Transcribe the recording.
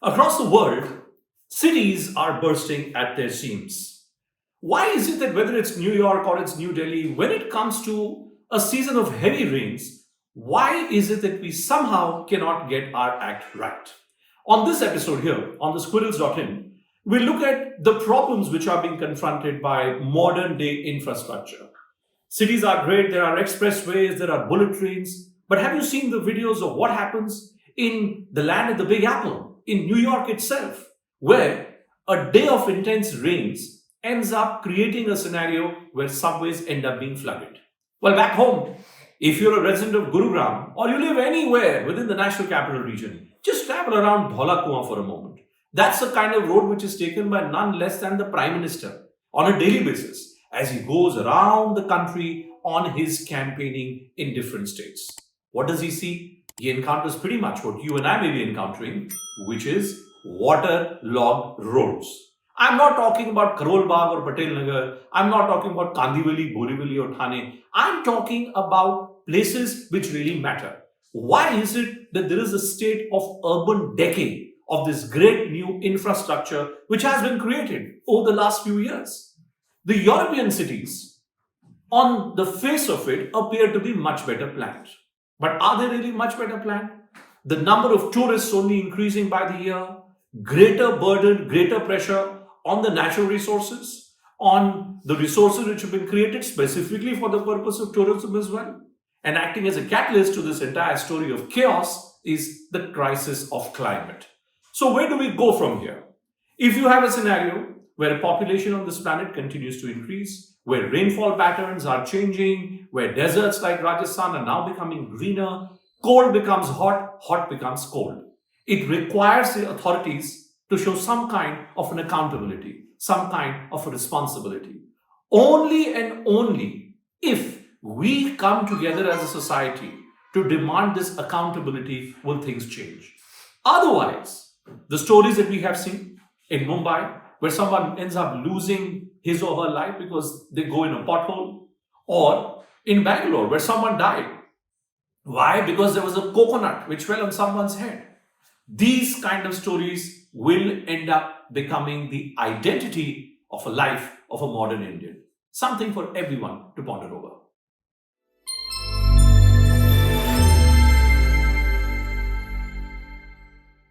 Across the world, cities are bursting at their seams. Why is it that whether it's New York or it's New Delhi, when it comes to a season of heavy rains, why is it that we somehow cannot get our act right? On this episode here, on the squirrels.in, we look at the problems which are being confronted by modern day infrastructure. Cities are great, there are expressways, there are bullet trains, but have you seen the videos of what happens in the land of the Big Apple, in New York itself, where a day of intense rains ends up creating a scenario where subways end up being flooded? Well, back home, if you're a resident of Gurugram or you live anywhere within the National Capital Region, just travel around Dhola Kuan for a moment. That's the kind of road which is taken by none less than the Prime Minister on a daily basis as he goes around the country on his campaigning in different states. What does he see? He encounters pretty much what you and I may be encountering, which is waterlogged roads. I'm not talking about Karol Bagh or Patel Nagar. I'm not talking about Kandivali, Borivali or Thane. I'm talking about places which really matter. Why is it that there is a state of urban decay of this great new infrastructure which has been created over the last few years? The European cities, on the face of it, appear to be much better planned. But are they really much better planned? The number of tourists only increasing by the year, greater burden, greater pressure on the natural resources, on the resources which have been created specifically for the purpose of tourism as well. And acting as a catalyst to this entire story of chaos is the crisis of climate. So where do we go from here? If you have a scenario where a population on this planet continues to increase, where rainfall patterns are changing, where deserts like Rajasthan are now becoming greener, cold becomes hot, hot becomes cold. It requires the authorities to show some kind of an accountability, some kind of a responsibility. Only and only if we come together as a society to demand this accountability will things change. Otherwise, the stories that we have seen in Mumbai, where someone ends up losing his or her life because they go in a pothole, or in Bangalore, where someone died. Why? Because there was a coconut which fell on someone's head. These kind of stories will end up becoming the identity of a life of a modern Indian. Something for everyone to ponder over.